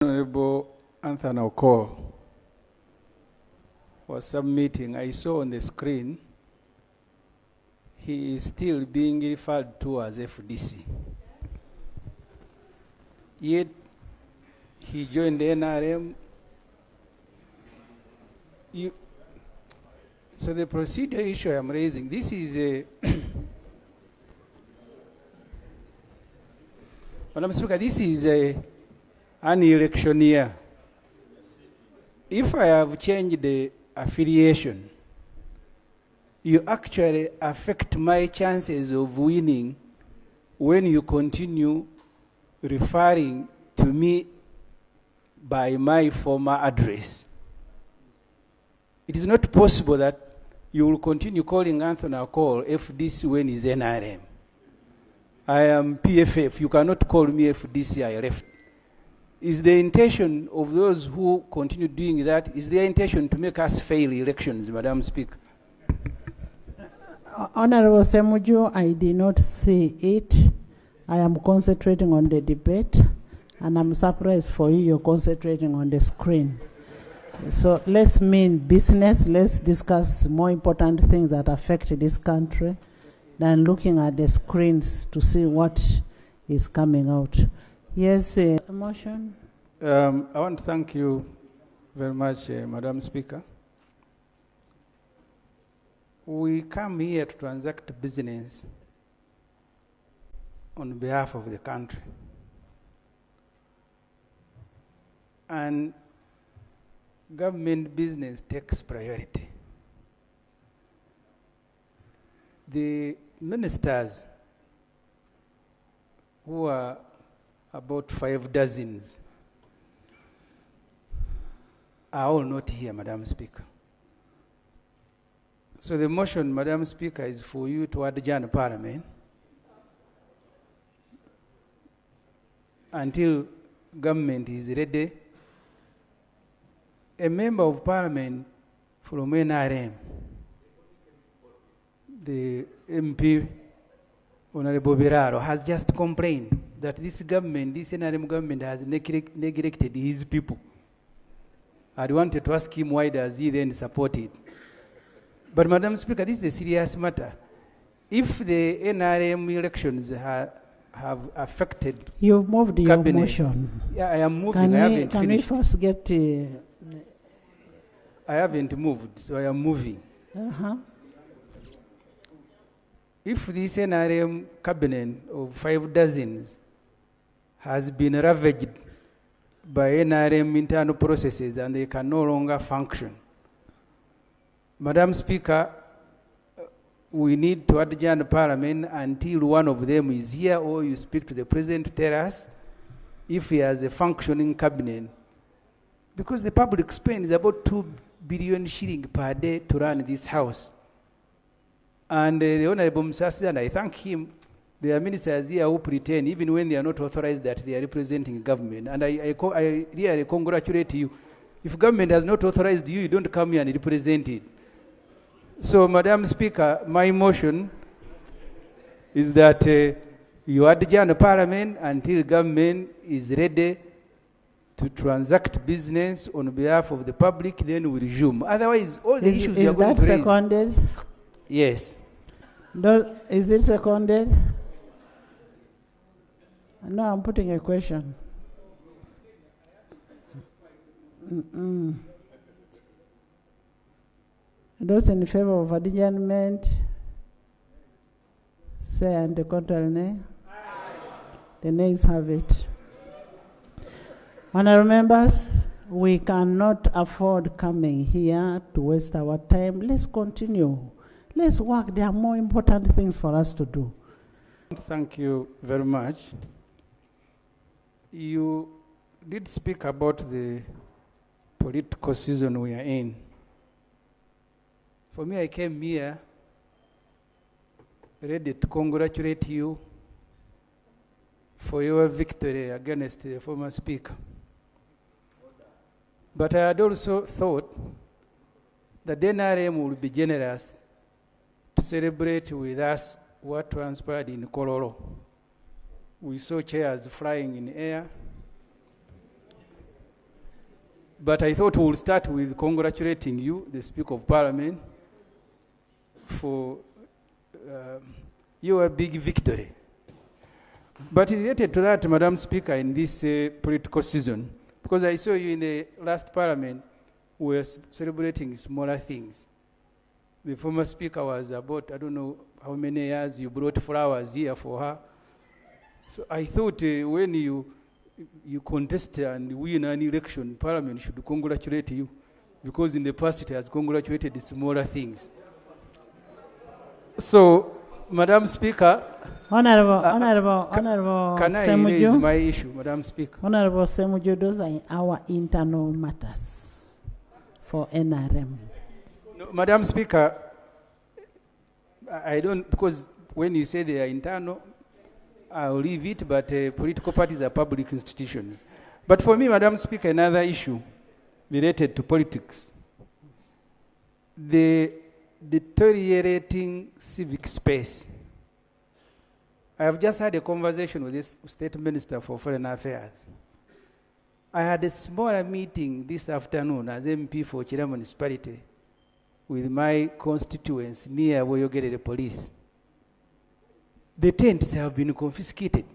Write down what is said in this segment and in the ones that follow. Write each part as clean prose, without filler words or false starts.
Honorable Anthony Okor was submitting. I saw on the screen he is still being referred to as FDC. Yet he joined the NRM. So the procedure issue I'm raising, this is a Madam Speaker, this is an election year. If I have changed the affiliation, you actually affect my chances of winning when you continue referring to me by my former address. It is not possible that you will continue calling Anthony Okor FDC when he's NRM. I am PFF. You cannot call me FDC. I left. Is the intention of those who continue doing that, is their intention to make us fail elections, Madam Speaker? Honorable Ssemujju, I did not say it. I am concentrating on the debate, and I'm surprised for you, you're concentrating on the screen. So let's mean business. Let's discuss more important things that affect this country than looking at the screens to see what is coming out. Yes, motion. I want to thank you very much, Madam Speaker. We come here to transact business on behalf of the country. And government business takes priority. The ministers, who are about 5 dozens, are all not here, Madam Speaker. So the motion, Madam Speaker, is for you to adjourn Parliament until government is ready. A member of Parliament from NRM, the MP, Honorable Biraro, has just complained that this government, this NRM government, has neglected his people. I wanted to ask him why does he then support it. But Madam Speaker, this is a serious matter. If the NRM elections have affected You've moved cabinet, your motion. Yeah, I am moving. I haven't can finished. we first get... I haven't moved, so I am moving. If this NRM cabinet of 5 dozens has been ravaged by NRM internal processes and they can no longer function, Madam Speaker, we need to adjourn Parliament until one of them is here, or you speak to the President to tell us if he has a functioning cabinet. Because the public spends about 2 billion shillings per day to run this house. And the Honorable Msasi, and I thank him, there are ministers here who pretend, even when they are not authorized, that they are representing government. And I really congratulate you. If government has not authorized you, you don't come here and represent it. So, Madam Speaker, my motion is that you adjourn Parliament until government is ready to transact business on behalf of the public, then we resume. Otherwise, all the issues you are going to raise... Is that seconded? Yes. Is it seconded? No, I'm putting a question. Those in favor of adjournment, say and the contrary nay. The nays have it. Honourable members, we cannot afford coming here to waste our time. Let's continue. Let's work. There are more important things for us to do. Thank you very much. You did speak about the political season we are in. For me, I came here ready to congratulate you for your victory against the former speaker. But I had also thought that the NRM would be generous to celebrate with us what transpired in Kololo. We saw chairs flying in air. But I thought we'll start with congratulating you, the Speaker of Parliament, for your big victory. But related to that, Madam Speaker, in this political season, because I saw you in the last Parliament, we were celebrating smaller things. The former Speaker was about, I don't know how many years, you brought flowers here for her. So I thought when you contest and win an election, Parliament should congratulate you, because in the past it has congratulated the smaller things. So, Madam Speaker, Honorable can I Ssemujju, raise my issue, Madam Speaker? Honorable Ssemujju, those are our internal matters for NRM. No, Madam Speaker, I don't, because when you say they are internal, I'll leave it, but political parties are public institutions. But for me, Madam Speaker, another issue related to politics, the deteriorating civic space. I have just had a conversation with this State Minister for Foreign Affairs. I had a smaller meeting this afternoon as MP for Chira Municipality with my constituents near Woyogere Police. The tents have been confiscated.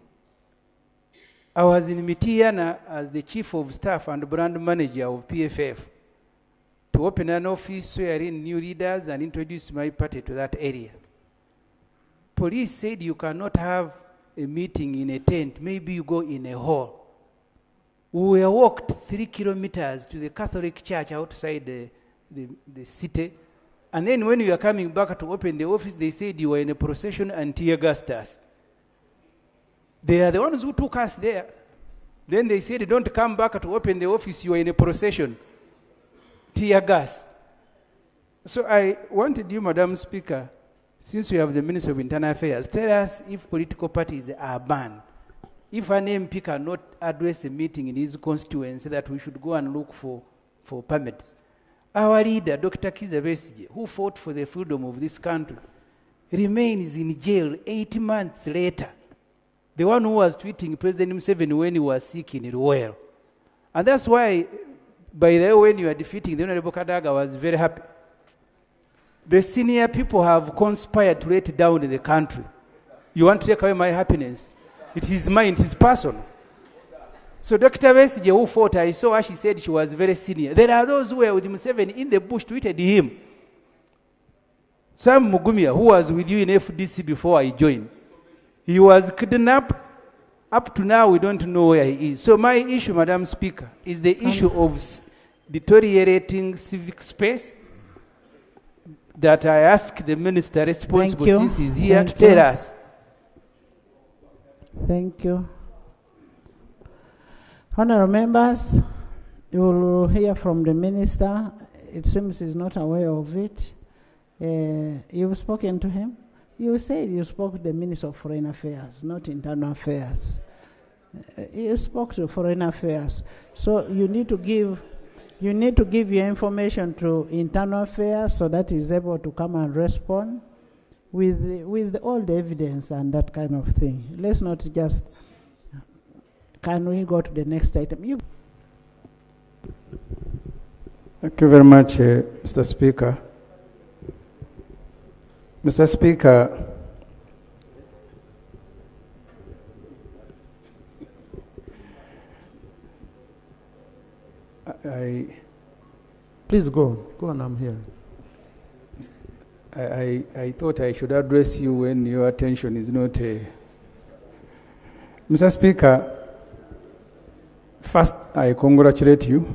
I was in Mitiana as the Chief of Staff and Brand Manager of PFF to open an office swearing new leaders and introduce my party to that area. Police said you cannot have a meeting in a tent, maybe you go in a hall. We were walked 3 kilometers to the Catholic church outside the city, and then when we were coming back to open the office, they said you were in a procession and tear gassed us. They are the ones who took us there. Then they said, don't come back to open the office, you are in a procession. Tear gas. So I wanted you, Madam Speaker, since we have the Minister of Internal Affairs, tell us if political parties are banned. If an MP cannot address a meeting in his constituency, that we should go and look for permits. Our leader, Dr. Kizza Besigye, who fought for the freedom of this country, remains in jail 8 months later. The one who was tweeting President Museveni when he was sick in Ruwero. And that's why, by the way, when you are defeating the Honorable Kadaga, I was very happy. The senior people have conspired to let down the country. You want to take away my happiness? It is mine, it is personal. So Dr. Besigye, who fought, I saw her, she said she was very senior. There are those who were with Museveni in the bush, tweeted him. Sam Mugumia, who was with you in FDC before I joined, he was kidnapped. Up to now, we don't know where he is. So my issue, Madam Speaker, is the issue of deteriorating civic space that I ask the Minister responsible, since he's here, to tell us. Thank you. Honourable members, you will hear from the Minister. It seems he's not aware of it. You've spoken to him? You said you spoke to the Minister of Foreign Affairs, not Internal Affairs. You spoke to Foreign Affairs. So you need to give your information to Internal Affairs so that he's able to come and respond with all the evidence and that kind of thing. Let's not just... Can we go to the next item? Thank you very much, Mr. Speaker. Mr. Speaker, Please go on, I'm here. I thought I should address you when your attention is not... Mr. Speaker, first, I congratulate you.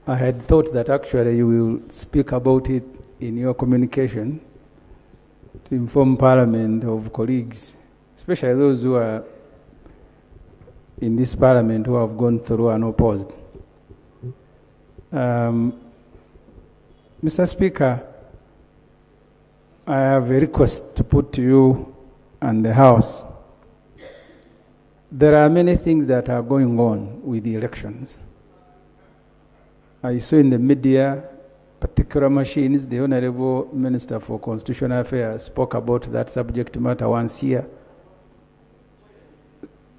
I had thought that actually you will speak about it in your communication to inform Parliament of colleagues, especially those who are in this Parliament who have gone through unopposed. Mr. Speaker, I have a request to put to you and the House. There are many things that are going on with the elections. I saw in the media particular machines. The Honorable Minister for Constitutional Affairs spoke about that subject matter once here.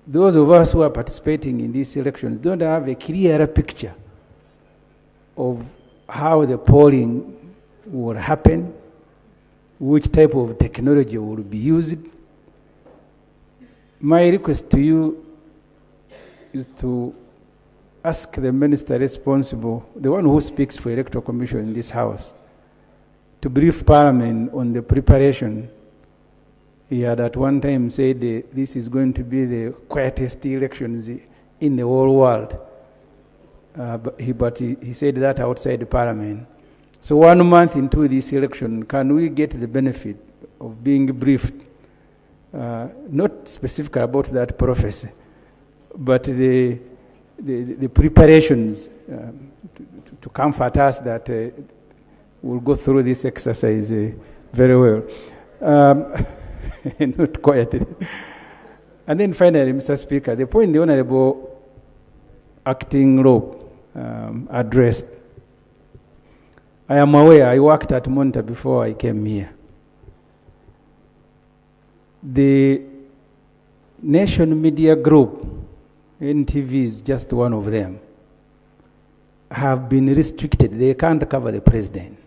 those of us who are participating in these elections don't have a clearer picture of how the polling will happen, which type of technology will be used. My request to you is to ask the minister responsible, the one who speaks for Electoral Commission in this House, to brief Parliament on the preparation. He had at one time said this is going to be the quietest elections in the whole world. But he said that outside the Parliament. So 1 month into this election, can we get the benefit of being briefed, not specifically about that prophecy, but the preparations to comfort us that we'll go through this exercise very well. Not quietly. And then finally, Mr. Speaker, the point the Honorable Acting Rope addressed, I am aware, I worked at Monta before I came here. The Nation Media Group, NTV is just one of them, have been restricted. They can't cover the president.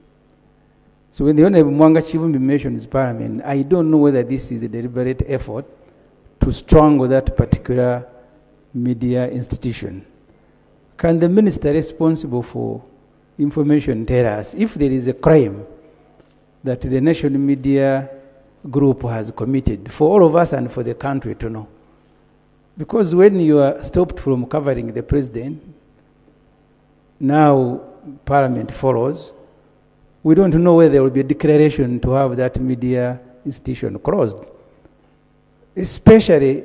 So when the Honorable Mwanga Chivumbi mentioned his Parliament, I don't know whether this is a deliberate effort to strangle that particular media institution. Can the minister responsible for information tell us if there is a crime that the National Media Group has committed, for all of us and for the country to know? Because when you are stopped from covering the president, now Parliament follows. We don't know whether there will be a declaration to have that media institution closed, especially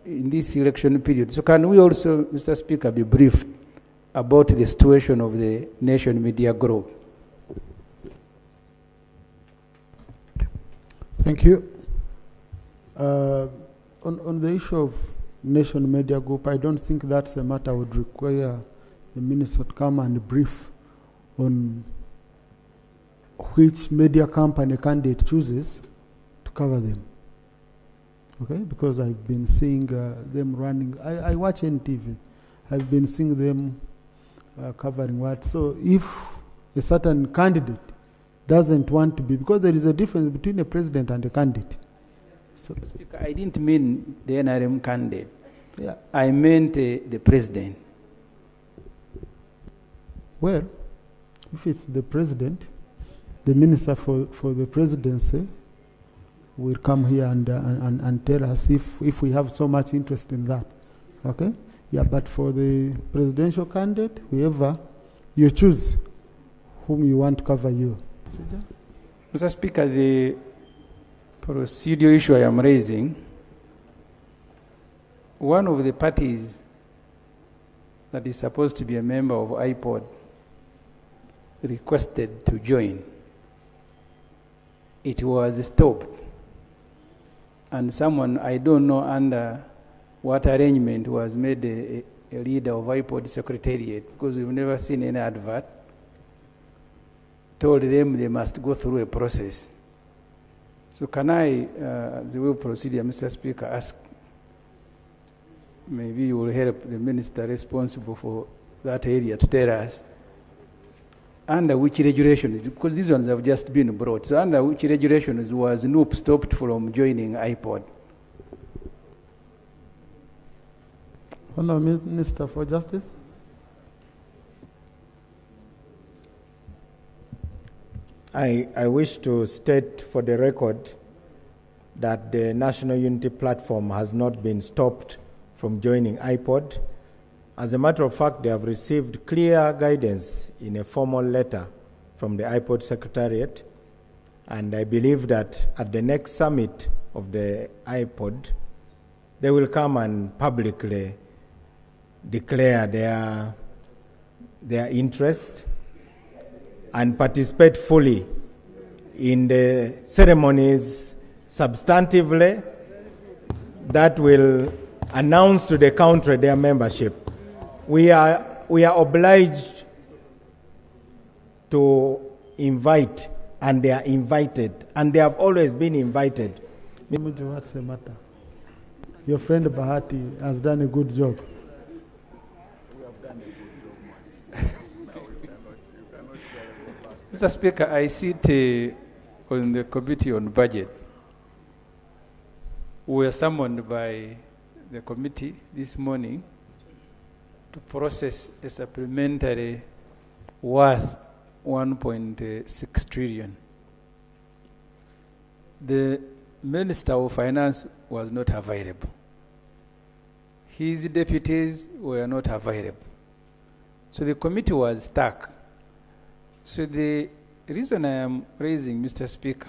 in this election period. So can we also, Mr. Speaker, be briefed about the situation of the Nation Media Group? Thank you. On the issue of Nation Media Group, I don't think that's a matter would require the minister to come and brief on which media company candidate chooses to cover them. Okay, because I've been seeing them running. I watch NTV. I've been seeing them covering what. So if a certain candidate doesn't want to be, because there is a difference between a president and a candidate. So, Speaker, I didn't mean the NRM candidate. Yeah. I meant the president. Well, if it's the president, the minister for the presidency will come here and tell us if we have so much interest in that. Okay? Yeah, but for the presidential candidate, whoever you choose, whom you want to cover you. Mr. Speaker, the procedural issue I am raising, one of the parties that is supposed to be a member of IPOD requested to join. It was stopped. And someone, I don't know under what arrangement, was made a leader of IPOD Secretariat, because we've never seen any advert, told them they must go through a process. So can I, as we proceed, Mr. Speaker, ask, maybe you will help the minister responsible for that area to tell us under which regulations, because these ones have just been brought, so under which regulations was NUP stopped from joining IPOD? Honourable Minister for Justice. I wish to state for the record that the National Unity Platform has not been stopped from joining IPOD. As a matter of fact, they have received clear guidance in a formal letter from the IPOD Secretariat, and I believe that at the next summit of the IPOD, they will come and publicly declare their interest and participate fully in the ceremonies substantively that will announce to the country their membership. We are obliged to invite, and they are invited, and they have always been invited. Ssemujju, what's the matter? your friend Bahati has done a good job. Mr. Speaker, I sit on the Committee on Budget. We were summoned by the committee this morning to process a supplementary worth 1.6 trillion. The Minister of Finance was not available. His deputies were not available. So the committee was stuck. So the reason I am raising, Mr. Speaker,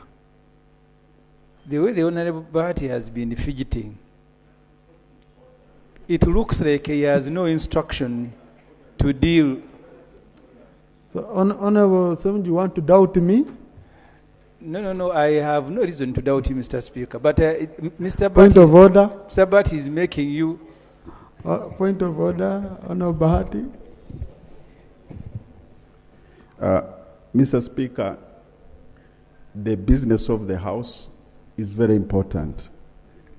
the way the Honorable Bahati has been fidgeting, it looks like he has no instruction to deal. So, Honorable Ssemujju, you want to doubt me? No, I have no reason to doubt you, Mr. Speaker. But Mr. Point of order. Mr. Bahati is making you... Point of order, Honorable Bahati. Mr. Speaker, the business of the House is very important,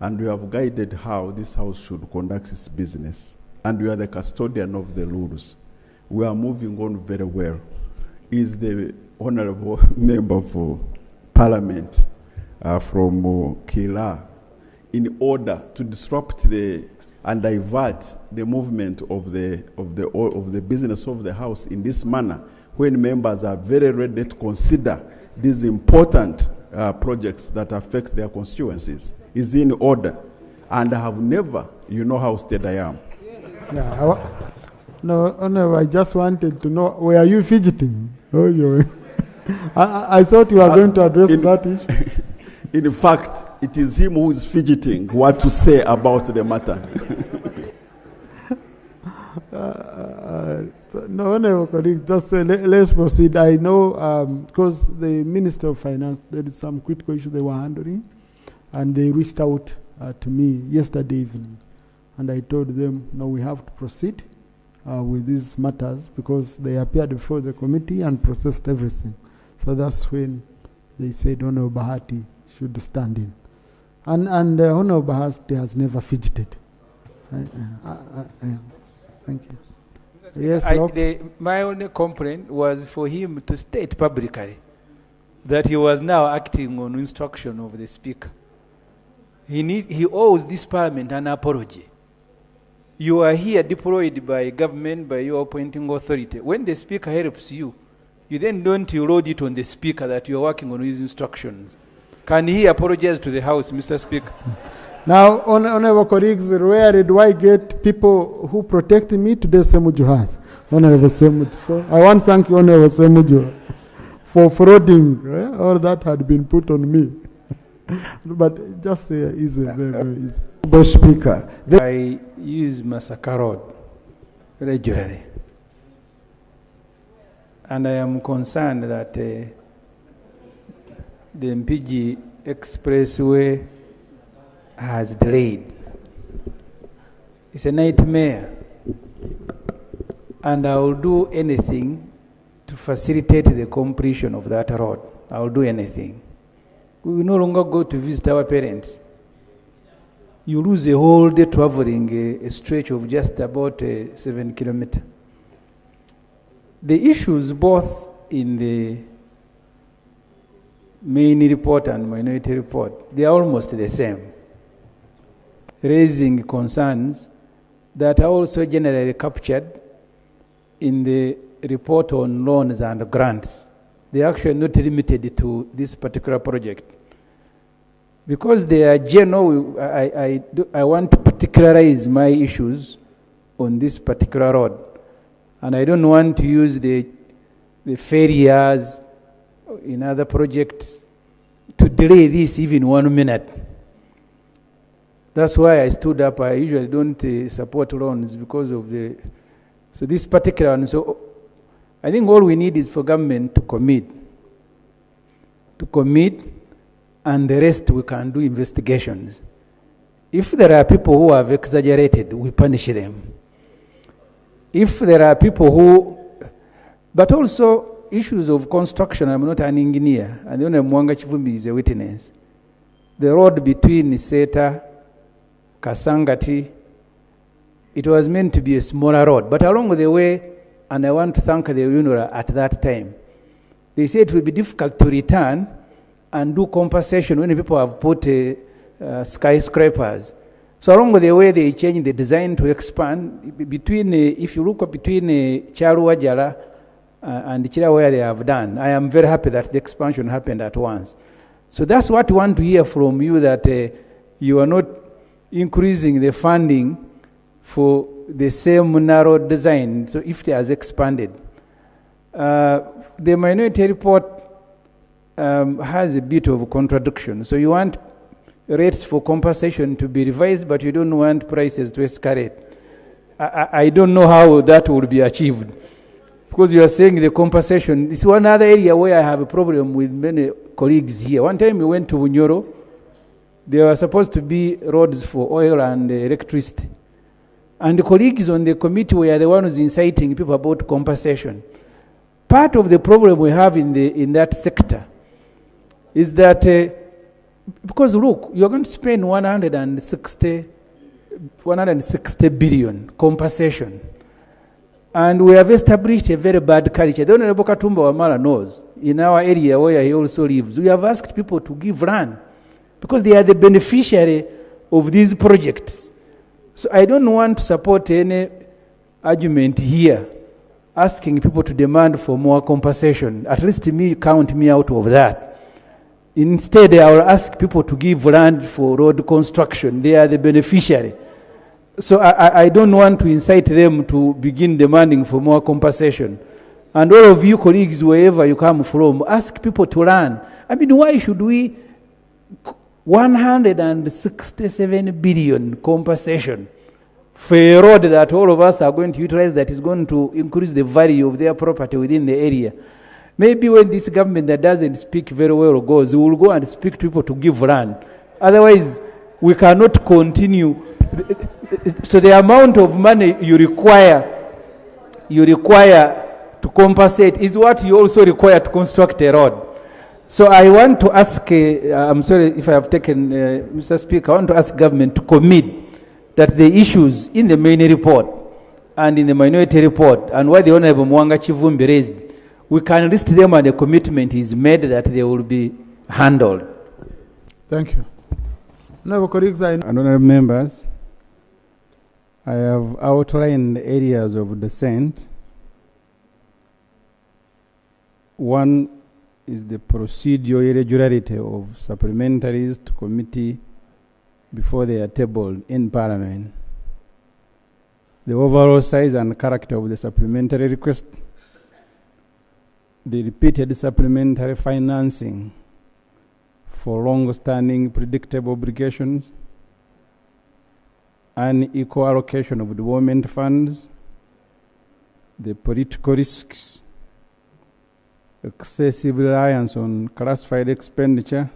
and we have guided how this House should conduct its business, and we are the custodian of the rules. We are moving on very well. Is the Honorable Member for Parliament from Kila, in order to disrupt and divert the movement of the business of the House in this manner, when members are very ready to consider these important projects that affect their constituencies, is in order. And I have never, you know how steady I am. Yeah, no, I just wanted to know, were you fidgeting? Oh, I thought you were going to address that issue. In fact, it is him who is fidgeting what to say about the matter. No, Honorable colleague, just let's proceed. I know because the Minister of Finance, there is some critical issue they were handling, and they reached out to me yesterday evening, and I told them, no, we have to proceed with these matters because they appeared before the committee and processed everything. So that's when they said Honorable Bahati should stand in. And Honorable Bahati has never fidgeted. Thank you. Yes, my only complaint was for him to state publicly that he was now acting on instruction of the Speaker. He owes this Parliament an apology. You are here deployed by government, by your appointing authority. When the Speaker helps you, you then don't load it on the Speaker that you are working on his instructions. Can he apologize to the House, Mr. Speaker? Now, honorable colleagues, where do I get people who protect me? Today, Ssemujju has. Honorable Ssemujju. So I want to thank you, Honorable Ssemujju, for frauding. All that had been put on me. But just easy, very easy. Speaker, I use Masakarod regularly. And I am concerned that the MPG Expressway has delayed. It's a nightmare. And I will do anything to facilitate the completion of that road. I will do anything. We will no longer go to visit our parents. You lose a whole day traveling a stretch of just about 7 kilometers. The issues both in the main report and minority report, they are almost the same, raising concerns that are also generally captured in the report on loans and grants. They are actually not limited to this particular project. Because they are general, I want to particularize my issues on this particular road. And I don't want to use the failures in other projects to delay this even 1 minute. That's why I stood up. I usually don't support loans because of so this particular one. So I think all we need is for government to commit, and the rest we can do investigations. If there are people who have exaggerated, we punish them. If there are people but also issues of construction, I'm not an engineer, and the Mwanga Chivumbi is a witness. The road between Seta Kasangati. It was meant to be a smaller road, but along the way, and I want to thank the UNRA at that time, they said it will be difficult to return and do compensation when people have put skyscrapers. So along the way, they changed the design to expand between, if you look between Charuwajara and Chira where they have done. I am very happy that the expansion happened at once. So that's what we want to hear from you, that you are not increasing the funding for the same narrow design, so if it has expanded. The minority report has a bit of a contradiction. So you want rates for compensation to be revised, but you don't want prices to escalate. I don't know how that will be achieved, because you are saying the compensation. This is one other area where I have a problem with many colleagues here. One time we went to Bunyoro. There were supposed to be roads for oil and electricity. And the colleagues on the committee were the ones inciting people about compensation. Part of the problem we have in that sector is that, because look, you're going to spend 160 billion compensation. And we have established a very bad culture. The Honorable Katumba Wamala knows, in our area where he also lives, we have asked people to give land because they are the beneficiary of these projects. So I don't want to support any argument here asking people to demand for more compensation. At least count me out of that. Instead, I will ask people to give land for road construction. They are the beneficiary. So I don't want to incite them to begin demanding for more compensation. And all of you colleagues, wherever you come from, ask people to run. I mean, why should we 167 billion compensation for a road that all of us are going to utilize, that is going to increase the value of their property within the area? Maybe when this government that doesn't speak very well goes, we will go and speak to people to give land. Otherwise, we cannot continue. So the amount of money you require to compensate is what you also require to construct a road. So I want to ask, I'm sorry if I have taken, Mr. Speaker, I want to ask government to commit that the issues in the main report and in the minority report, and what the Honorable Mwanga Chivumbi raised, we can list them and a commitment is made that they will be handled. Thank you. Honorable colleagues, Honorable members, I have outlined areas of dissent. One is the procedural irregularity of supplementaries to committee before they are tabled in Parliament. The overall size and character of the supplementary request, the repeated supplementary financing for long-standing predictable obligations, unequal allocation of development funds, the political risks, excessive reliance on classified expenditure,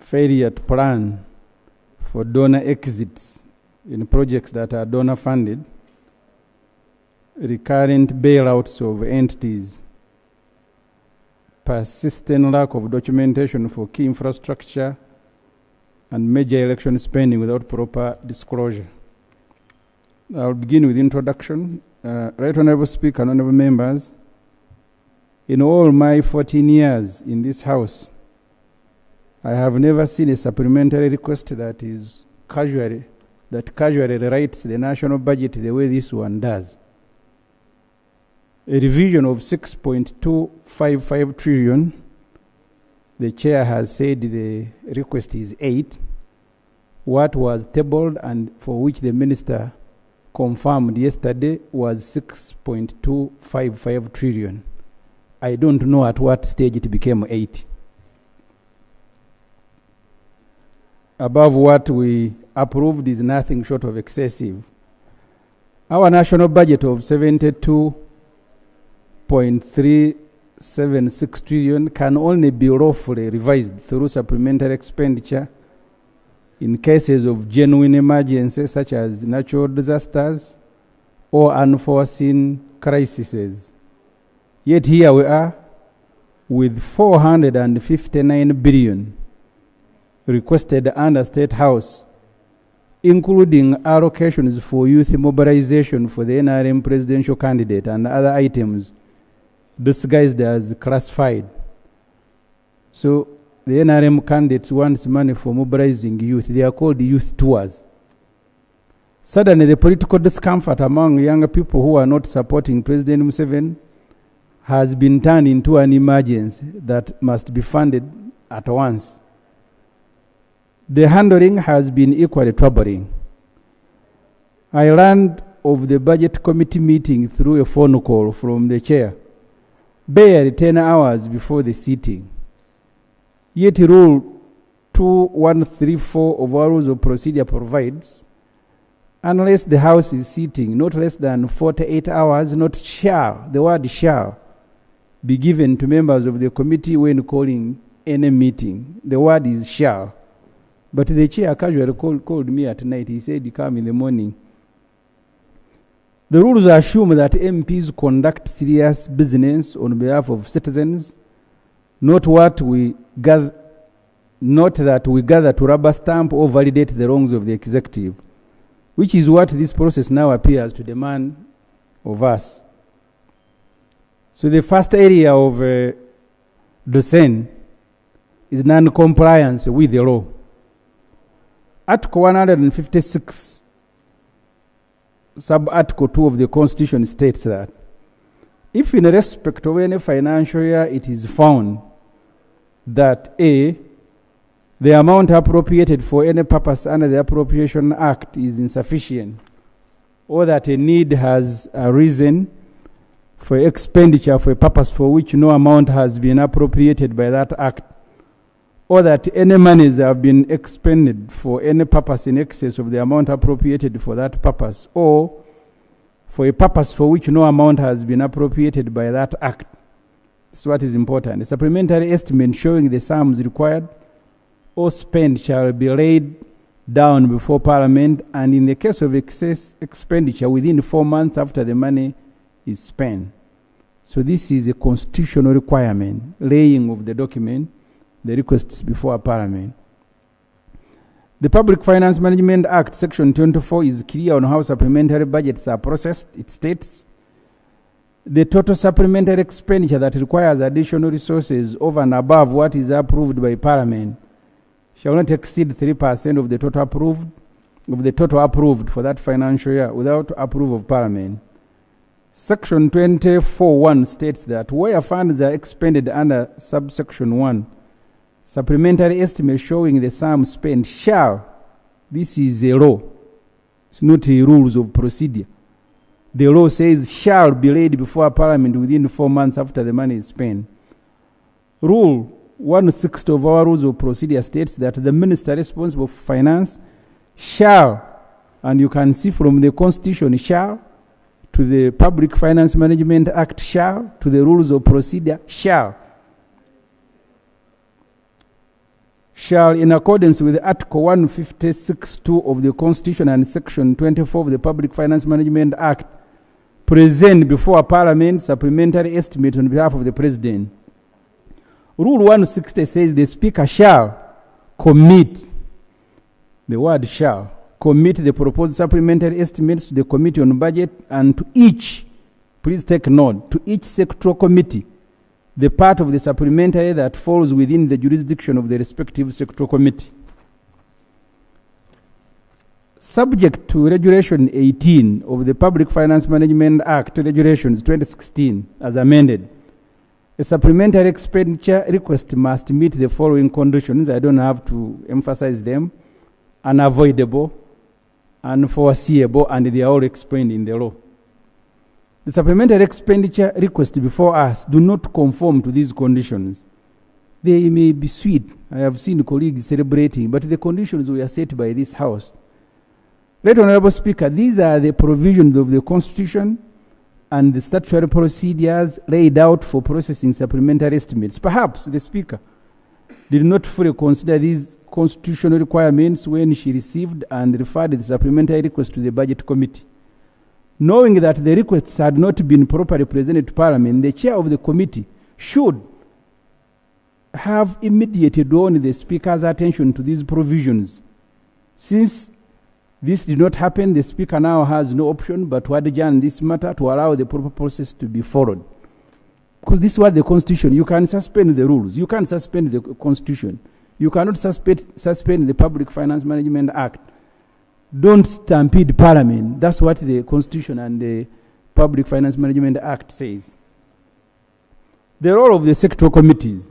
failure to plan for donor exits in projects that are donor funded, recurrent bailouts of entities, persistent lack of documentation for key infrastructure, and major election spending without proper disclosure. I'll begin with introduction. Right Honorable Speaker and Honorable members, in all my 14 years in this House, I have never seen a supplementary request that casually rewrites the national budget the way this one does. A revision of 6.255 trillion. The chair has said the request is 8. What was tabled and for which the minister confirmed yesterday was 6.255 trillion. I don't know at what stage it became 8. Above what we approved is nothing short of excessive. Our national budget of 72.376 trillion can only be roughly revised through supplementary expenditure in cases of genuine emergencies such as natural disasters or unforeseen crises. Yet here we are with 459 billion requested under State House including allocations for youth mobilization for the NRM presidential candidate and other items disguised as classified. So the NRM candidates wants money for mobilizing youth. They are called youth tours. Suddenly, the political discomfort among younger people who are not supporting President Museveni has been turned into an emergency that must be funded at once. The handling has been equally troubling. I learned of the budget committee meeting through a phone call from the chair, barely 10 hours before the sitting. Yet Rule 2134 of our Rules of Procedure provides, unless the House is sitting not less than 48 hours, not shall, the word shall, be given to members of the committee when calling any meeting. The word is shall. But the chair casually called me at night. He said, come in the morning. The rules assume that MPs conduct serious business on behalf of citizens, not that we gather to rubber stamp or validate the wrongs of the executive, which is what this process now appears to demand of us. So the first area of dissent is non-compliance with the law. Article 156, sub-article 2 of the Constitution states that if in respect of any financial year it is found that A, the amount appropriated for any purpose under the Appropriation Act is insufficient, or that a need has arisen for expenditure for a purpose for which no amount has been appropriated by that act, or that any monies have been expended for any purpose in excess of the amount appropriated for that purpose, or for a purpose for which no amount has been appropriated by that act. That's what is important. A supplementary estimate showing the sums required or spent shall be laid down before Parliament, and in the case of excess expenditure, within 4 months after the money is spent. So this is a constitutional requirement, laying of the document, the requests before Parliament. The Public Finance Management Act, Section 24, is clear on how supplementary budgets are processed. It states, the total supplementary expenditure that requires additional resources over and above what is approved by Parliament shall not exceed 3% of the total approved for that financial year without approval of Parliament. Section 24(1) states that where funds are expended under subsection 1, supplementary estimate showing the sum spent shall, this is a law, it's not a rules of procedure. The law says shall be laid before Parliament within 4 months after the money is spent. Rule 160 of our Rules of Procedure states that the minister responsible for finance shall, and you can see from the Constitution, shall, to the Public Finance Management Act, shall, to the Rules of Procedure, shall, in accordance with Article 156(2) of the Constitution and Section 24 of the Public Finance Management Act, present before Parliament supplementary estimate on behalf of the President. Rule 160 says the Speaker shall commit, the word shall, commit the proposed supplementary estimates to the Committee on Budget and to each, please take note, to each sectoral committee, the part of the supplementary that falls within the jurisdiction of the respective sectoral committee. Subject to Regulation 18 of the Public Finance Management Act, Regulations 2016, as amended, a supplementary expenditure request must meet the following conditions. I don't have to emphasize them. Unavoidable, unforeseeable, and they are all explained in the law. The supplementary expenditure request before us do not conform to these conditions. They may be sweet. I have seen colleagues celebrating, but the conditions were set by this House. Right Honorable Speaker, these are the provisions of the Constitution and the statutory procedures laid out for processing supplementary estimates. Perhaps the Speaker did not fully consider these constitutional requirements when she received and referred the supplementary request to the Budget Committee. Knowing that the requests had not been properly presented to Parliament, the chair of the committee should have immediately drawn the Speaker's attention to these provisions, since This did not happen. The Speaker now has no option but to adjourn this matter to allow the proper process to be followed. Because this is what the Constitution, you can suspend the rules. You can't suspend the Constitution. You cannot suspend the Public Finance Management Act. Don't stampede Parliament. That's what the Constitution and the Public Finance Management Act says. The role of the sectoral committees.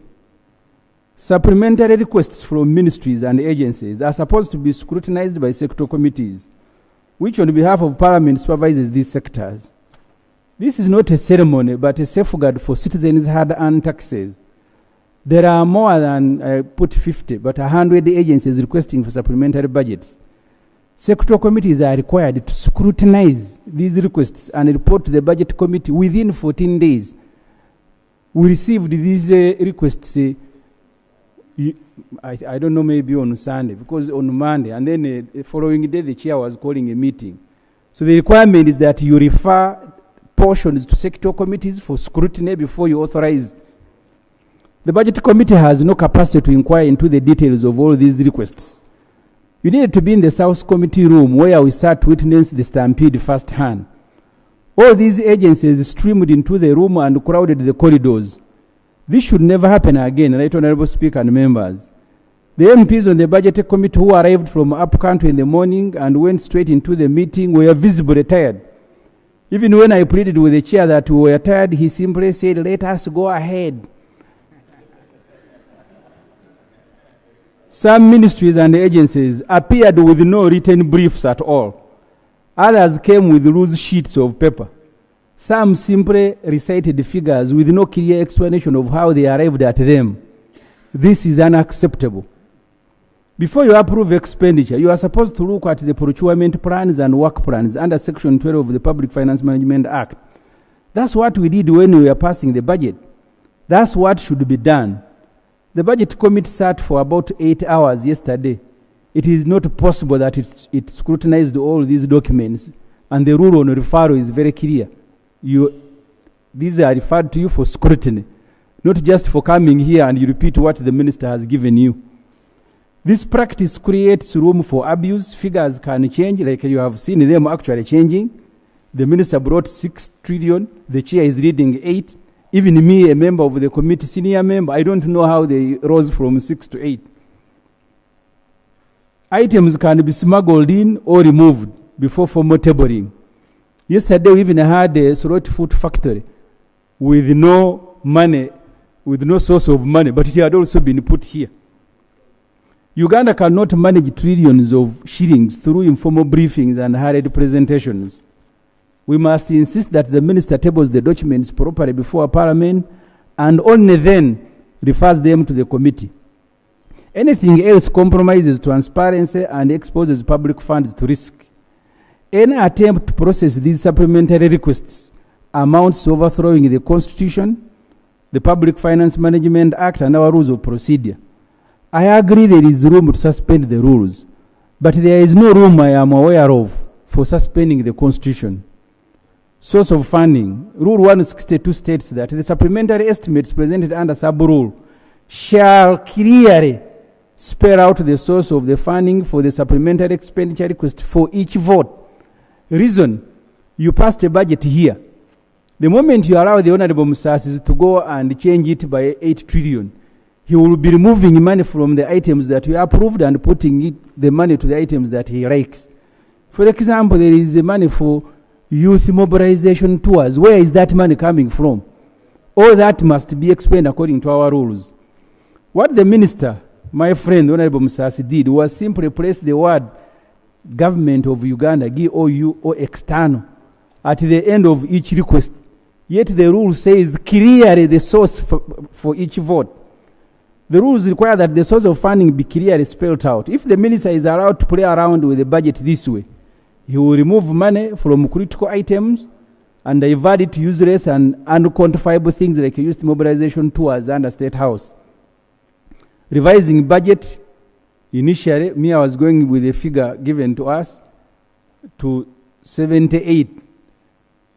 Supplementary requests from ministries and agencies are supposed to be scrutinized by sectoral committees, which on behalf of Parliament supervises these sectors. This is not a ceremony, but a safeguard for citizens' hard-earned taxes. There are more than, I put 50, but 100 agencies requesting for supplementary budgets. Sectoral committees are required to scrutinize these requests and report to the Budget Committee within 14 days. We received these requests, I don't know, maybe on Sunday, because on Monday, and then the following day the chair was calling a meeting. So the requirement is that you refer portions to sectoral committees for scrutiny before you authorize. The Budget Committee has no capacity to inquire into the details of all these requests. You needed to be in the South Committee room where we sat to witness the stampede firsthand. All these agencies streamed into the room and crowded the corridors. This should never happen again, Right Honourable Speaker and members. The MPs on the Budget Committee who arrived from up country in the morning and went straight into the meeting were visibly tired. Even when I pleaded with the chair that we were tired, he simply said, "Let us go ahead." Some ministries and agencies appeared with no written briefs at all. Others came with loose sheets of paper. Some simply recited figures with no clear explanation of how they arrived at them. This is unacceptable. Before you approve expenditure, you are supposed to look at the procurement plans and work plans under Section 12 of the Public Finance Management Act. That's what we did when we were passing the budget. That's what should be done. The Budget Committee sat for about 8 hours yesterday. It is not possible that it scrutinized all these documents, and the rule on referral is very clear. These are referred to you for scrutiny, not just for coming here and you repeat what the minister has given you. This practice creates room for abuse. Figures can change, like you have seen them actually changing. The minister brought 6 trillion, the chair is reading 8. Even me, a member of the committee, senior member, I don't know how they rose from 6 to 8. Items can be smuggled in or removed before formal tabling. Yesterday, we even had a throat food factory with no money, with no source of money, but it had also been put here. Uganda cannot manage trillions of shillings through informal briefings and hurried presentations. We must insist that the minister tables the documents properly before Parliament and only then refers them to the committee. Anything else compromises transparency and exposes public funds to risk. Any attempt to process these supplementary requests amounts to overthrowing the Constitution, the Public Finance Management Act, and our rules of procedure. I agree there is room to suspend the rules, but there is no room I am aware of for suspending the Constitution. Source of funding. Rule 162 states that the supplementary estimates presented under sub-rule shall clearly spell out the source of the funding for the supplementary expenditure request for each vote. Reason, you passed a budget here. The moment you allow the Honourable Musasi to go and change it by 8 trillion, he will be removing money from the items that we approved and putting the money to the items that he likes. For example, there is the money for youth mobilization tours. Where is that money coming from? All that must be explained according to our rules. What the minister, my friend Honorable Musasi, did was simply place the word government of Uganda, GOU or external, at the end of each request. Yet the rule says clearly the source for each vote. The rules require that the source of funding be clearly spelled out. If the minister is allowed to play around with the budget this way, he will remove money from critical items and divert it to useless and unquantifiable things like youth mobilization tours under State House. Revising budget, initially, I was going with a figure given to us to 78.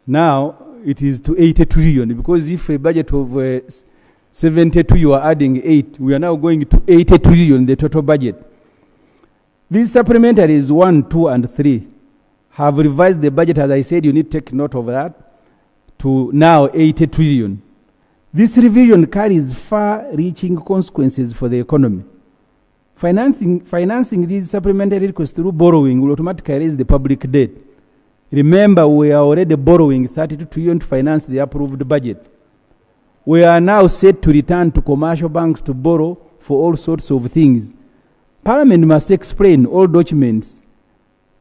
Now, it is to 80 trillion, because if a budget of 72, you are adding 8, we are now going to 80 trillion, the total budget. These supplementaries 1, 2, and 3 have revised the budget, as I said, you need to take note of that, to now 80 trillion. This revision carries far-reaching consequences for the economy. Financing these supplementary requests through borrowing will automatically raise the public debt. Remember, we are already borrowing 32 trillion to finance the approved budget. We are now set to return to commercial banks to borrow for all sorts of things. Parliament must examine all documents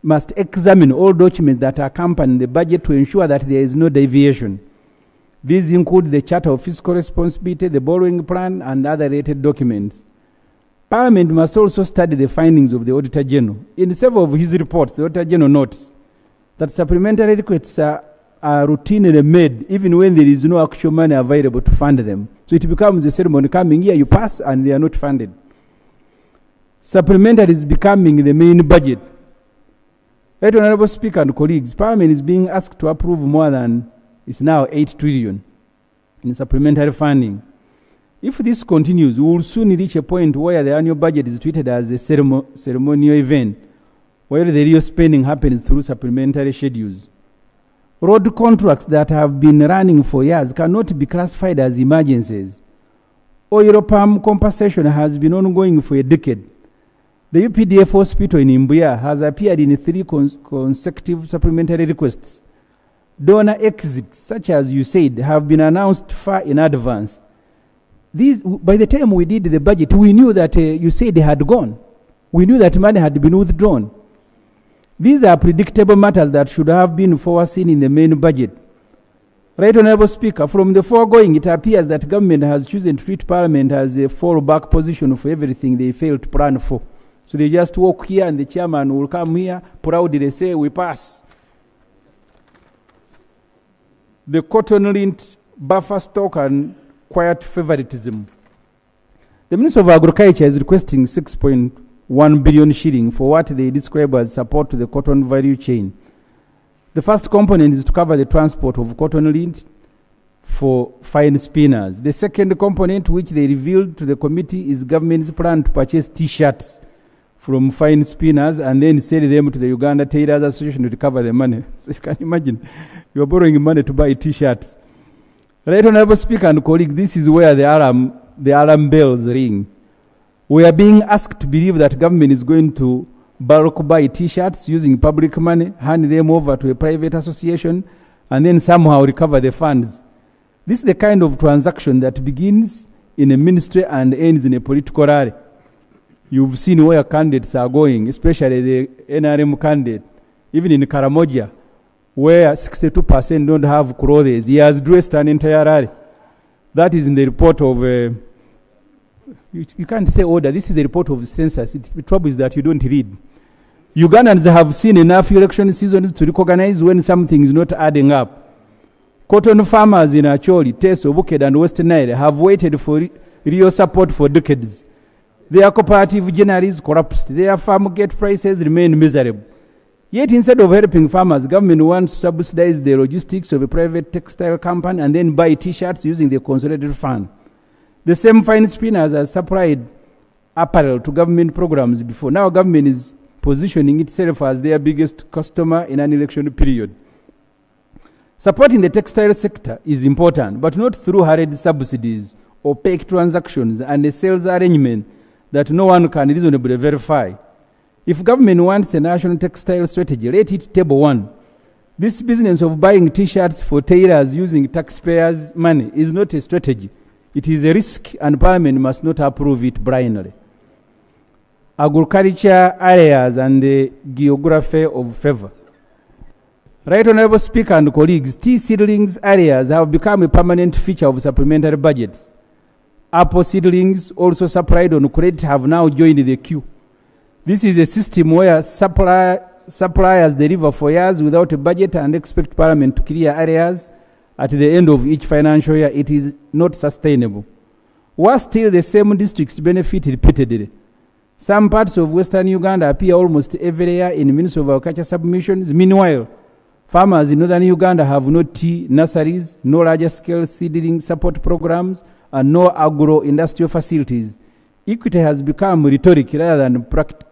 that accompany the budget to ensure that there is no deviation. These include the Charter of Fiscal Responsibility, the borrowing plan, and other related documents. Parliament must also study the findings of the Auditor General. In several of his reports, the Auditor General notes that supplementary requests are routinely made even when there is no actual money available to fund them. So it becomes a ceremony coming here, you pass, and they are not funded. Supplementary is becoming the main budget. Right, Honorable Speaker and colleagues, Parliament is being asked to approve more than, it's now 8 trillion in supplementary funding. If this continues, we will soon reach a point where the annual budget is treated as a ceremonial event, where the real spending happens through supplementary schedules. Road contracts that have been running for years cannot be classified as emergencies. Oil palm compensation has been ongoing for a decade. The UPDF hospital in Imbuya has appeared in 3 consecutive supplementary requests. Donor exits, such as you said, have been announced far in advance. These, by the time we did the budget, we knew that you said they had gone. We knew that money had been withdrawn. These are predictable matters that should have been foreseen in the main budget. Right, Honorable Speaker, from the foregoing, it appears that government has chosen to treat Parliament as a fallback position for everything they failed to plan for. So they just walk here and the chairman will come here, proudly say, we pass. The cotton-linked buffer stock and quiet favoritism. The Minister of Agriculture is requesting 6.1 billion shilling for what they describe as support to the cotton value chain. The first component is to cover the transport of cotton lint for fine spinners. The second component, which they revealed to the committee, is government's plan to purchase T-shirts from fine spinners and then sell them to the Uganda Tailors Association to recover the money. So you can imagine, you're borrowing money to buy T-shirts. Right, Honorable Speaker and colleagues, this is where the alarm bells ring. We are being asked to believe that government is going to bulk buy T-shirts using public money, hand them over to a private association, and then somehow recover the funds. This is the kind of transaction that begins in a ministry and ends in a political rally. You've seen where candidates are going, especially the NRM candidate, even in Karamoja, where 62% don't have clothes. He has dressed an entire rally. That is in the report of, you can't say order, this is the report of the census. The trouble is that you don't read. Ugandans have seen enough election seasons to recognize when something is not adding up. Cotton farmers in Acholi, Teso, Buked, and Western Nile have waited for real support for decades. Their cooperative generally collapsed. Their farm gate prices remain miserable. Yet instead of helping farmers, government wants to subsidize the logistics of a private textile company and then buy T-shirts using the consolidated fund. The same fine spinners have supplied apparel to government programs before. Now government is positioning itself as their biggest customer in an election period. Supporting the textile sector is important, but not through hurried subsidies, opaque transactions, and a sales arrangement that no one can reasonably verify. If government wants a national textile strategy, let it table one. This business of buying T-shirts for tailors using taxpayers' money is not a strategy. It is a risk, and Parliament must not approve it blindly. Agriculture areas and the geography of favor. Right, Honorable Speaker and colleagues, tea seedlings areas have become a permanent feature of supplementary budgets. Apple seedlings, also supplied on credit, have now joined the queue. This is a system where suppliers deliver for years without a budget and expect Parliament to clear areas at the end of each financial year. It is not sustainable. Worse still, the same districts benefit repeatedly. Some parts of Western Uganda appear almost every year in Ministry of Agriculture submissions. Meanwhile, farmers in Northern Uganda have no tea nurseries, no larger-scale seedling support programs, and no agro-industrial facilities. Equity has become rhetoric rather than practical.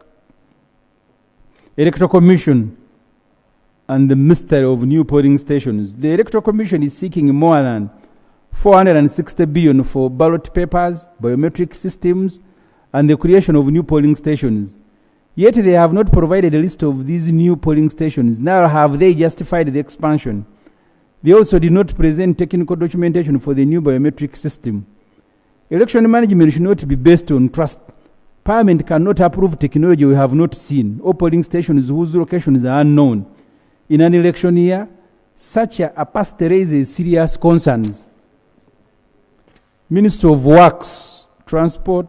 Electoral Commission and the mystery of new polling stations. The Electoral Commission is seeking more than 460 billion for ballot papers, biometric systems, and the creation of new polling stations. Yet they have not provided a list of these new polling stations, nor have they justified the expansion. They also did not present technical documentation for the new biometric system. Election management should not be based on trust. Parliament cannot approve technology we have not seen, or polling stations whose locations are unknown. In an election year, such a past raises serious concerns. Minister of Works, Transport,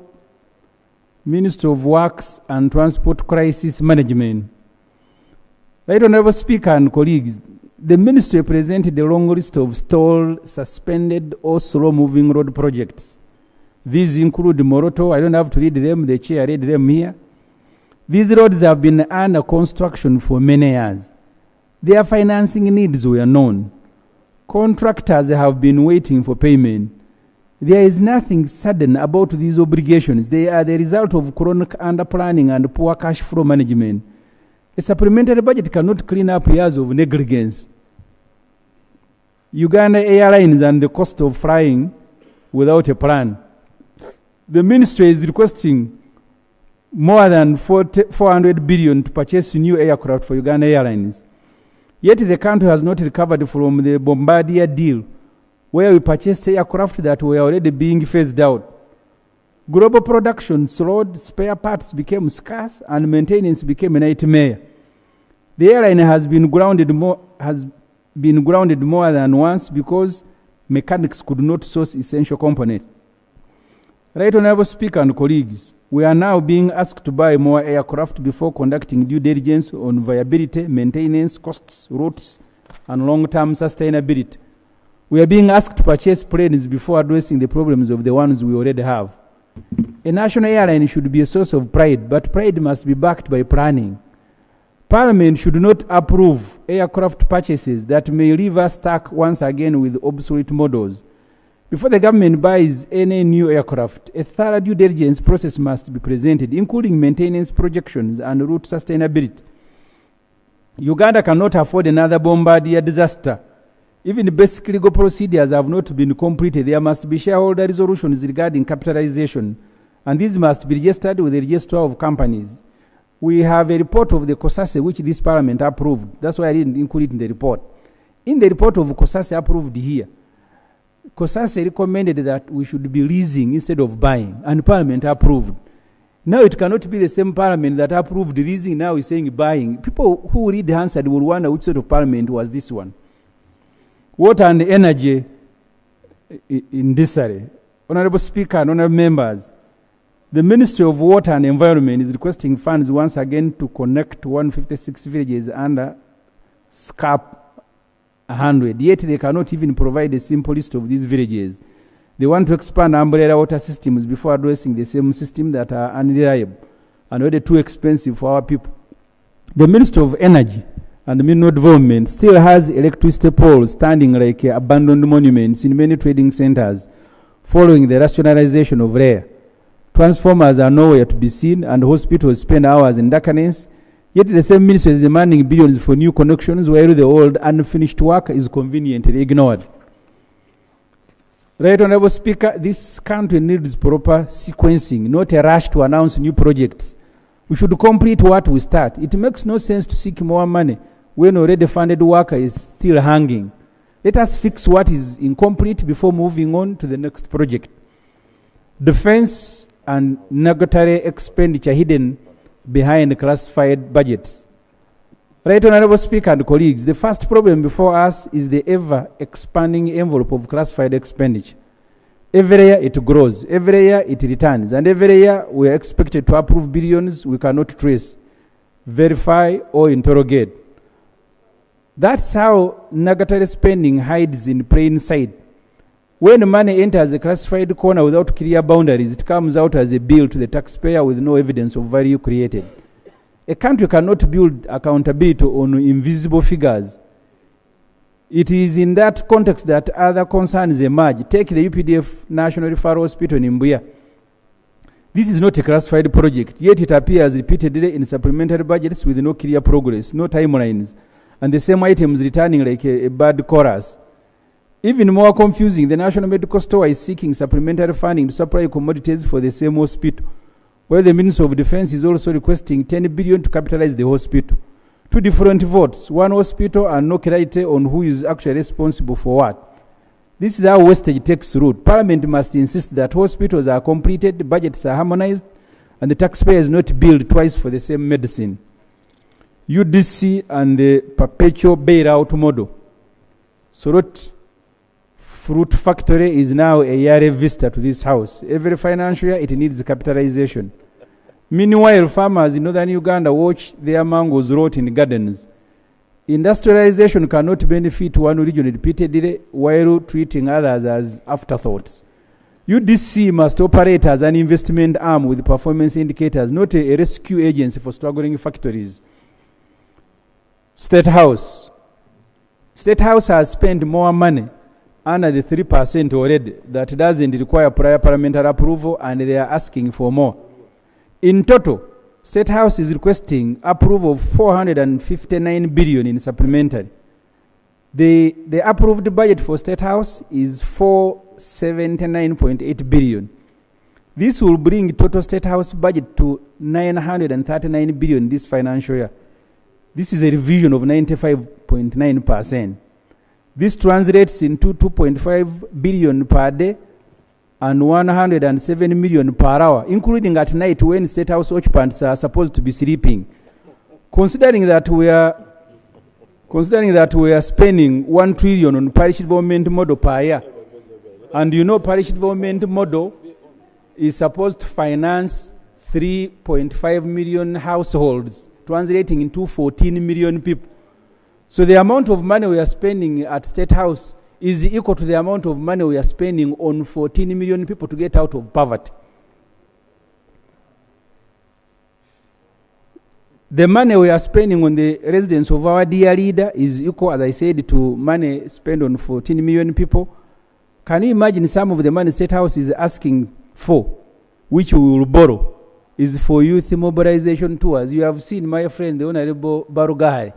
Minister of Works and Transport Crisis Management. Right Honorable Speaker and colleagues, the Ministry presented a long list of stalled, suspended or slow-moving road projects. These include Moroto. I don't have to read them, the chair read them here. These roads have been under construction for many years. Their financing needs were known. Contractors have been waiting for payment. There is nothing sudden about these obligations. They are the result of chronic underplanning and poor cash flow management. A supplementary budget cannot clean up years of negligence. Uganda Airlines and the cost of flying without a plan. The ministry is requesting more than 400 billion to purchase new aircraft for Uganda Airlines. Yet the country has not recovered from the Bombardier deal, where we purchased aircraft that were already being phased out. Global production slowed, spare parts became scarce, and maintenance became a nightmare. The airline has been grounded more than once because mechanics could not source essential components. Right Honorable Speaker and colleagues, we are now being asked to buy more aircraft before conducting due diligence on viability, maintenance, costs, routes, and long-term sustainability. We are being asked to purchase planes before addressing the problems of the ones we already have. A national airline should be a source of pride, but pride must be backed by planning. Parliament should not approve aircraft purchases that may leave us stuck once again with obsolete models. Before the government buys any new aircraft, a thorough due diligence process must be presented, including maintenance projections and route sustainability. Uganda cannot afford another Bombardier disaster. Even basic legal procedures have not been completed. There must be shareholder resolutions regarding capitalization, and these must be registered with the Register of Companies. We have a report of the COSASE which this Parliament approved. That's why I didn't include it in the report. In the report of COSASE approved here, COSASE recommended that we should be leasing instead of buying, and Parliament approved. Now it cannot be the same Parliament that approved leasing, now is saying buying. People who read Hansard will wonder which sort of Parliament was this one. Water and energy in this area. Honorable Speaker and honorable members, the Ministry of Water and Environment is requesting funds once again to connect 156 villages under SCAP 100. Yet they cannot even provide a simple list of these villages. They want to expand umbrella water systems before addressing the same system that are unreliable and already too expensive for our people. The Ministry of Energy and the Mineral Development still has electricity poles standing like abandoned monuments in many trading centers following the rationalization of RARE. Transformers are nowhere to be seen and hospitals spend hours in darkness, yet the same ministry is demanding billions for new connections while the old unfinished work is conveniently ignored. Right Honorable Speaker, this country needs proper sequencing, not a rush to announce new projects. We should complete what we start. It makes no sense to seek more money when already funded work is still hanging. Let us fix what is incomplete before moving on to the next project. Defense and negatory expenditure hidden behind classified budgets. Right Honorable Speaker and colleagues, the first problem before us is the ever-expanding envelope of classified expenditure. Every year it grows, every year it returns, and every year we are expected to approve billions we cannot trace, verify, or interrogate. That's how negatory spending hides in plain sight. When money enters a classified corner without clear boundaries, it comes out as a bill to the taxpayer with no evidence of value created. A country cannot build accountability on invisible figures. It is in that context that other concerns emerge. Take the UPDF National Referral Hospital in Mbuya. This is not a classified project, yet it appears repeatedly in supplementary budgets with no clear progress, no timelines, and the same items returning like a bad chorus. Even more confusing, the National Medical Store is seeking supplementary funding to supply commodities for the same hospital, while the Minister of Defense is also requesting 10 billion to capitalize the hospital. Two different votes, one hospital and no clarity on who is actually responsible for what. This is how wastage takes root. Parliament must insist that hospitals are completed, budgets are harmonized, and the taxpayer is not billed twice for the same medicine. UDC and the perpetual bailout model. Sorot Fruit Factory is now a yearly visitor to this house. Every financial year, it needs capitalization. Meanwhile, farmers in northern Uganda watch their mangoes rot in gardens. Industrialization cannot benefit one region repeatedly while treating others as afterthoughts. UDC must operate as an investment arm with performance indicators, not a rescue agency for struggling factories. State House. State House has spent more money under the 3% already. That doesn't require prior parliamentary approval, and they are asking for more. In total, State House is requesting approval of 459 billion in supplementary. The approved budget for State House is 479.8 billion. This will bring total State House budget to 939 billion this financial year. This is a revision of 95.9%. This translates into 2.5 billion per day and 107 million per hour, including at night when State House occupants are supposed to be sleeping. Considering that we are spending 1 trillion on parish development model per year, and you know parish development model is supposed to finance 3.5 million households, translating into 14 million people. So the amount of money we are spending at State House is equal to the amount of money we are spending on 14 million people to get out of poverty. The money we are spending on the residence of our dear leader is equal, as I said, to money spent on 14 million people. Can you imagine some of the money State House is asking for, which we will borrow, is for youth mobilization tours? You have seen my friend, the Honorable Barugahari,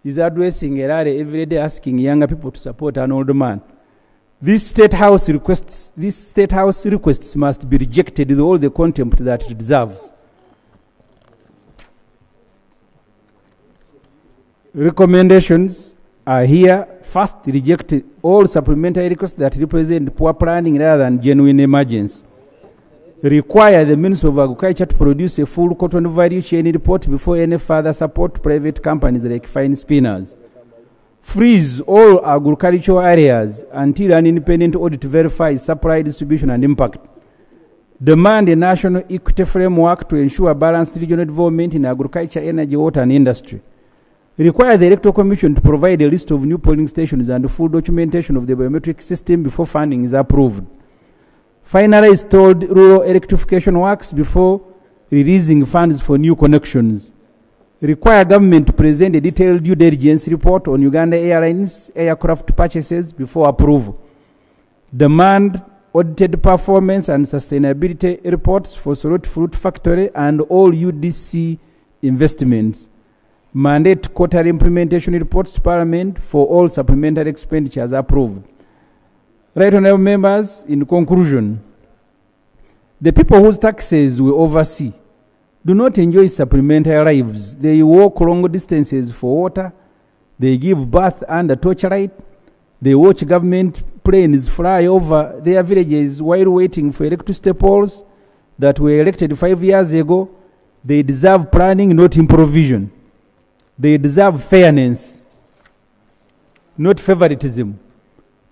is addressing a rally every day asking younger people to support an old man. These State House requests must be rejected with all the contempt that it deserves. Recommendations are here. First, reject all supplementary requests that represent poor planning rather than genuine emergency. Require the Minister of Agriculture to produce a full cotton value chain report before any further support private companies like fine spinners. Freeze all agricultural areas until an independent audit verifies supply, distribution, and impact. Demand a national equity framework to ensure balanced regional development in agriculture, energy, water, and industry. Require the Electoral Commission to provide a list of new polling stations and full documentation of the biometric system before funding is approved. Finalize stalled rural electrification works before releasing funds for new connections. Require government to present a detailed due diligence report on Uganda Airlines aircraft purchases before approval. Demand audited performance and sustainability reports for Sorot Fruit Factory and all UDC investments. Mandate quarterly implementation reports to Parliament for all supplementary expenditures approved. Right, honorable members, in conclusion, the people whose taxes we oversee do not enjoy supplementary lives. They walk long distances for water. They give birth under torchlight. They watch government planes fly over their villages while waiting for electricity poles that were erected 5 years ago. They deserve planning, not improvisation. They deserve fairness, not favoritism.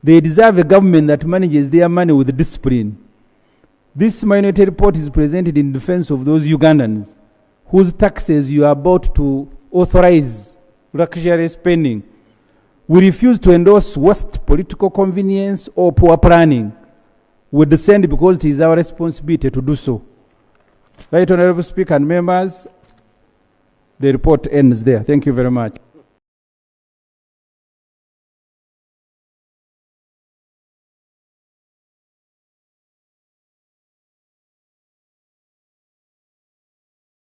They deserve a government that manages their money with discipline. This minority report is presented in defense of those Ugandans whose taxes you are about to authorize luxury spending. We refuse to endorse worst political convenience or poor planning. We dissent because it is our responsibility to do so. Right, Honorable Speaker and members, the report ends there. Thank you very much.